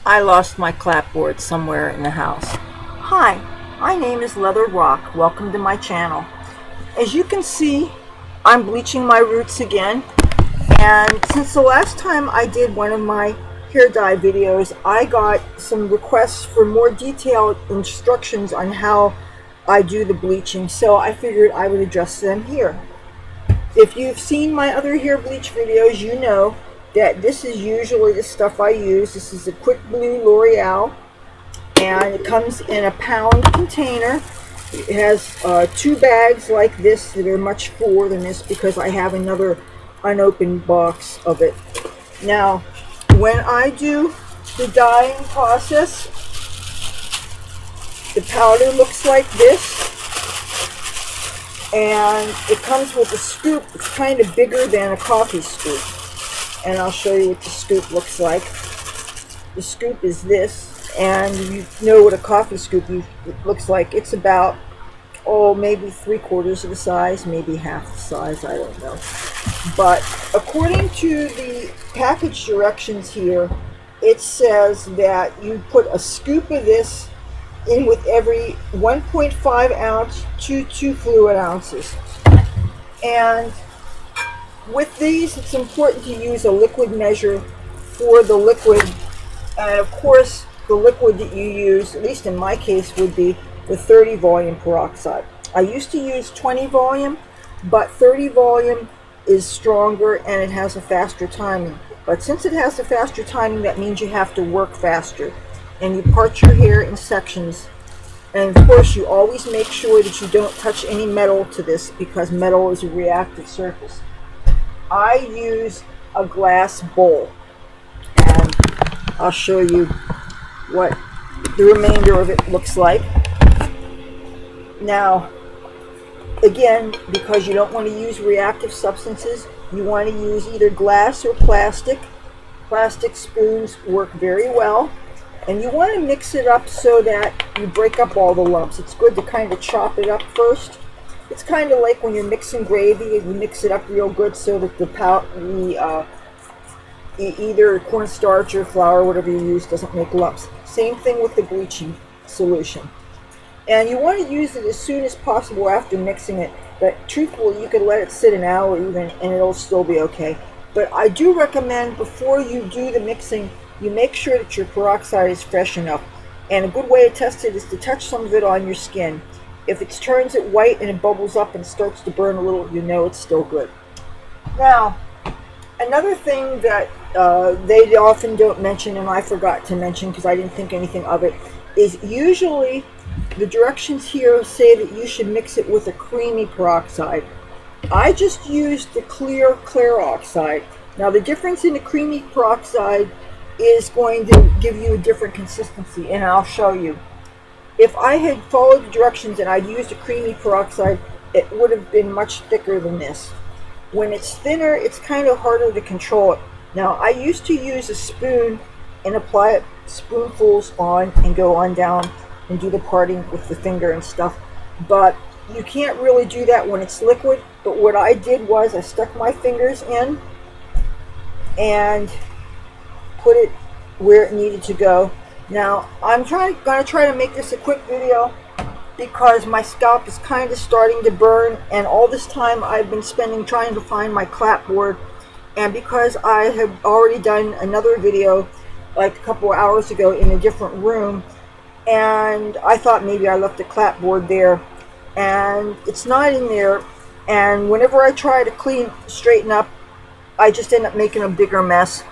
I lost my clapboard somewhere in the house. Hi, my name is Leather Rokk. Welcome to my channel. As you can see, I'm bleaching my roots again. And since the last time I did one of my hair dye videos, I got some requests for more detailed instructions on how I do the bleaching. So I figured I would address them here. If you've seen my other hair bleach videos, you know that this is usually the stuff I use. This is a quick blue L'Oreal, and it comes in a pound container. It has 2 bags like this that are much fuller than this because I have another unopened box of it. Now, when I do the dyeing process, the powder looks like this. And it comes with a scoop. It's kind of bigger than a coffee scoop. And I'll show you what the scoop looks like. The scoop is this, and you know what a coffee scoop looks like. It's about, maybe 3/4 of the size, maybe half the size, I don't know. But according to the package directions here, it says that you put a scoop of this in with every 1.5 ounce to 2 fluid ounces. And with these, it's important to use a liquid measure for the liquid. And of course, the liquid that you use, at least in my case, would be the 30 volume peroxide. I used to use 20 volume, but 30 volume is stronger and it has a faster timing. But since it has a faster timing, that means you have to work faster. And you part your hair in sections. And of course, you always make sure that you don't touch any metal to this because metal is a reactive surface. I use a glass bowl, and I'll show you what the remainder of it looks like. Now, again, because you don't want to use reactive substances, you want to use either glass or plastic. Plastic spoons work very well. And you want to mix it up so that you break up all the lumps. It's good to kind of chop it up first. It's kind of like when you're mixing gravy and you mix it up real good so that either cornstarch or flour, whatever you use, doesn't make lumps. Same thing with the bleaching solution. And you want to use it as soon as possible after mixing it. But truthfully, you could let it sit an hour even and it'll still be okay. But I do recommend before you do the mixing, you make sure that your peroxide is fresh enough. And a good way to test it is to touch some of it on your skin. If it turns it white and it bubbles up and starts to burn a little, you know it's still good. Now, another thing that they often don't mention, and I forgot to mention because I didn't think anything of it, is usually the directions here say that you should mix it with a creamy peroxide. I just used the clear oxide. Now, the difference in the creamy peroxide is going to give you a different consistency, and I'll show you. If I had followed the directions and I'd used a creamy peroxide, it would have been much thicker than this. When it's thinner, it's kind of harder to control it. Now, I used to use a spoon and apply it spoonfuls on and go on down and do the parting with the finger and stuff, but you can't really do that when it's liquid. But what I did was I stuck my fingers in and put it where it needed to go. Now, I'm going to try to make this a quick video because my scalp is kind of starting to burn, and all this time I've been spending trying to find my clapboard. And because I have already done another video like a couple of hours ago in a different room, and I thought maybe I left the clapboard there, and it's not in there. And whenever I try to straighten up, I just end up making a bigger mess.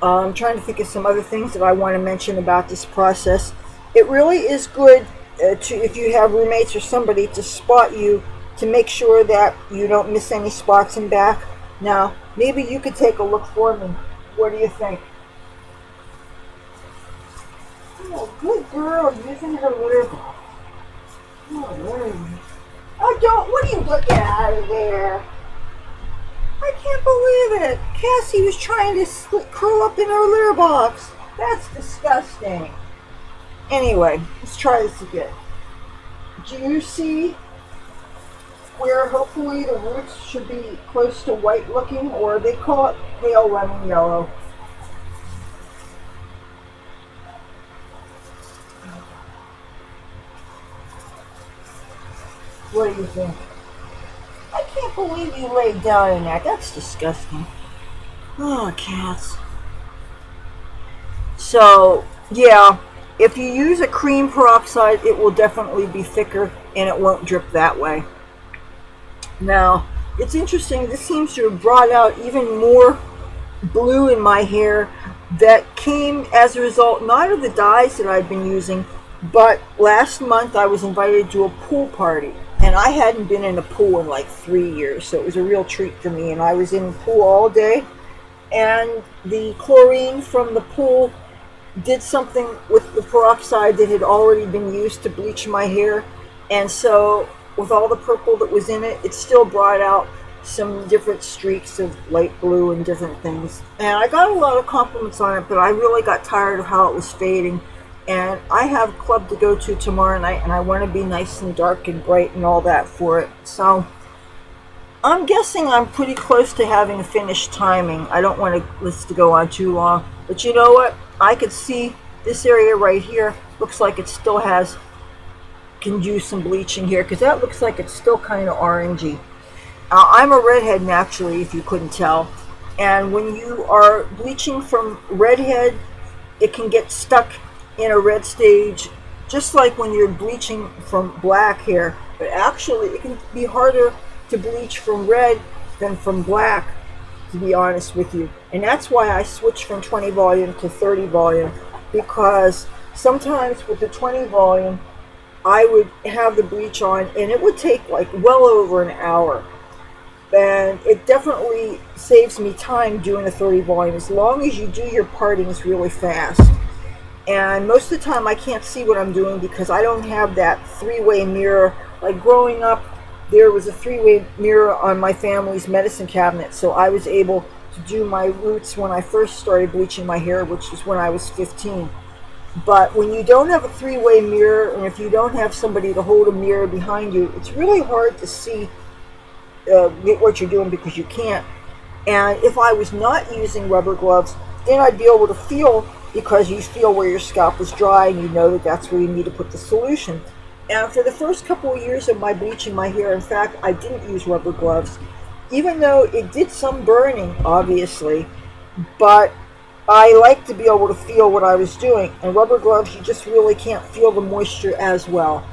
I'm trying to think of some other things that I want to mention about this process. It really is good if you have roommates or somebody to spot you to make sure that you don't miss any spots in back. Now, maybe you could take a look for me. What do you think? Oh, good girl, using her litter box. What are you looking out of there? I can't believe it. Cassie was trying to curl up in her litter box. That's disgusting. Anyway, let's try this again. Do you see where hopefully the roots should be close to white looking, or they call it pale lemon yellow? What do you think? I can't believe you laid down in that. That's disgusting. Oh, cats. So, yeah, if you use a cream peroxide, it will definitely be thicker and it won't drip that way. Now, it's interesting, this seems to have brought out even more blue in my hair that came as a result not of the dyes that I've been using, but last month I was invited to a pool party. And I hadn't been in a pool in like 3 years, so it was a real treat for me. And I was in the pool all day, and the chlorine from the pool did something with the peroxide that had already been used to bleach my hair. And so with all the purple that was in it, it still brought out some different streaks of light blue and different things. And I got a lot of compliments on it, but I really got tired of how it was fading. And I have a club to go to tomorrow night, and I want to be nice and dark and bright and all that for it. So I'm guessing I'm pretty close to having a finished timing. I don't want this to go on too long. But you know what? I could see this area right here looks like it still can use some bleaching here, because that looks like it's still kind of orangey. I'm a redhead naturally, if you couldn't tell. And when you are bleaching from redhead, it can get stuck in a red stage, just like when you're bleaching from black hair. But actually, it can be harder to bleach from red than from black, to be honest with you. And that's why I switched from 20 volume to 30 volume, because sometimes with the 20 volume, I would have the bleach on, and it would take like well over an hour. And it definitely saves me time doing a 30 volume, as long as you do your partings really fast. And most of the time I can't see what I'm doing because I don't have that three-way mirror. Like growing up, there was a three-way mirror on my family's medicine cabinet, so I was able to do my roots when I first started bleaching my hair, which was when I was 15. But when you don't have a three-way mirror, and if you don't have somebody to hold a mirror behind you, it's really hard to see what you're doing, because you can't. And if I was not using rubber gloves, then I'd be able to feel, because you feel where your scalp is dry, and you know that that's where you need to put the solution. And for the first couple of years of my bleaching my hair, in fact, I didn't use rubber gloves, even though it did some burning, obviously. But I like to be able to feel what I was doing. And rubber gloves, you just really can't feel the moisture as well.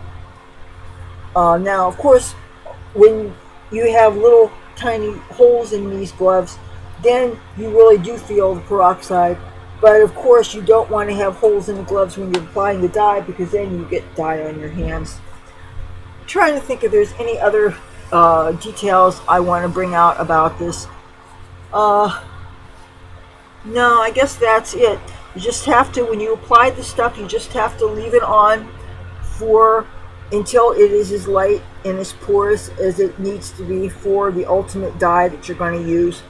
Now, of course, when you have little tiny holes in these gloves, then you really do feel the peroxide. But of course, you don't want to have holes in the gloves when you're applying the dye, because then you get dye on your hands. I'm trying to think if there's any other details I want to bring out about this. No, I guess that's it. You just have to, when you apply the stuff, you just have to leave it on until it is as light and as porous as it needs to be for the ultimate dye that you're going to use.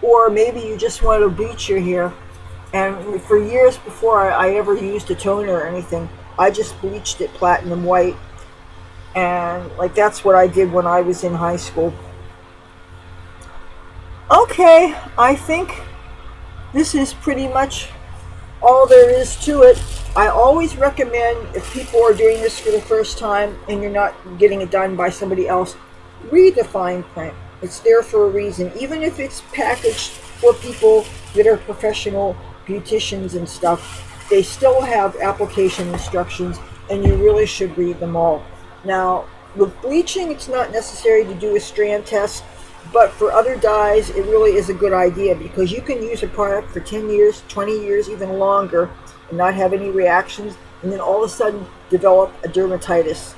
Or maybe you just want to bleach your hair. And for years before I ever used a toner or anything, I just bleached it platinum white. And like that's what I did when I was in high school. Okay, I think this is pretty much all there is to it. I always recommend, if people are doing this for the first time and you're not getting it done by somebody else, read the fine print. It's there for a reason. Even if it's packaged for people that are professional beauticians and stuff, they still have application instructions, and you really should read them all. Now, with bleaching, it's not necessary to do a strand test, but for other dyes, it really is a good idea, because you can use a product for 10 years, 20 years, even longer, and not have any reactions, and then all of a sudden develop a dermatitis.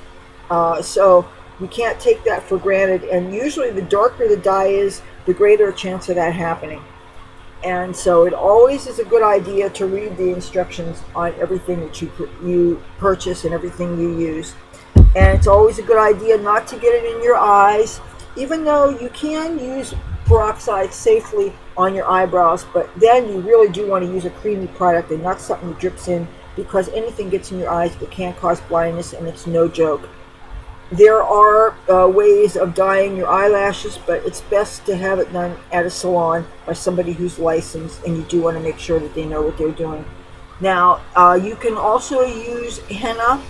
So you can't take that for granted, and usually the darker the dye is, the greater a chance of that happening. And so it always is a good idea to read the instructions on everything that you purchase and everything you use. And it's always a good idea not to get it in your eyes, even though you can use peroxide safely on your eyebrows, but then you really do want to use a creamy product and not something that drips in, because anything gets in your eyes, it can cause blindness, and it's no joke. There are ways of dyeing your eyelashes, but it's best to have it done at a salon by somebody who's licensed, and you do want to make sure that they know what they're doing. Now, you can also use henna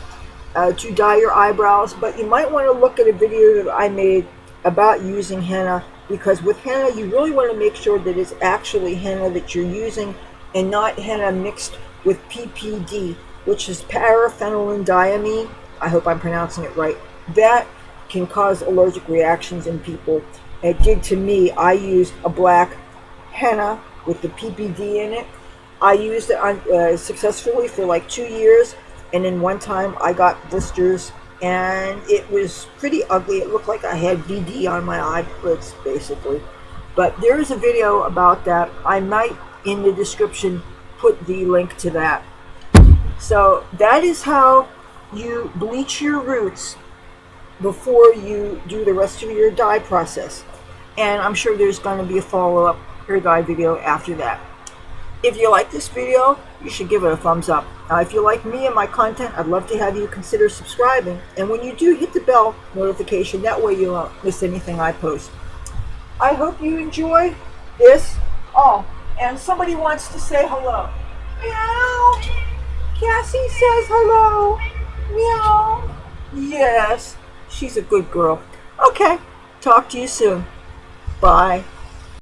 to dye your eyebrows, but you might want to look at a video that I made about using henna, because with henna you really want to make sure that it's actually henna that you're using and not henna mixed with PPD, which is paraphenyldiamine. I hope I'm pronouncing it right. That can cause allergic reactions in people. It did to me. I used a black henna with the PPD in it. I used it successfully for like 2 years, and then one time I got blisters, and it was pretty ugly. It looked like I had VD on my eyelids, basically. But there is a video about that. I might, in the description, put the link to that. So that is how you bleach your roots before you do the rest of your dye process. And I'm sure there's going to be a follow-up hair dye video after that. If you like this video, you should give it a thumbs up. Now, if you like me and my content, I'd love to have you consider subscribing. And when you do, hit the bell notification. That way you won't miss anything I post. I hope you enjoy this. Oh, and somebody wants to say hello. Meow. Cassie says hello. Meow. Yes, she's a good girl. Okay, talk to you soon. Bye.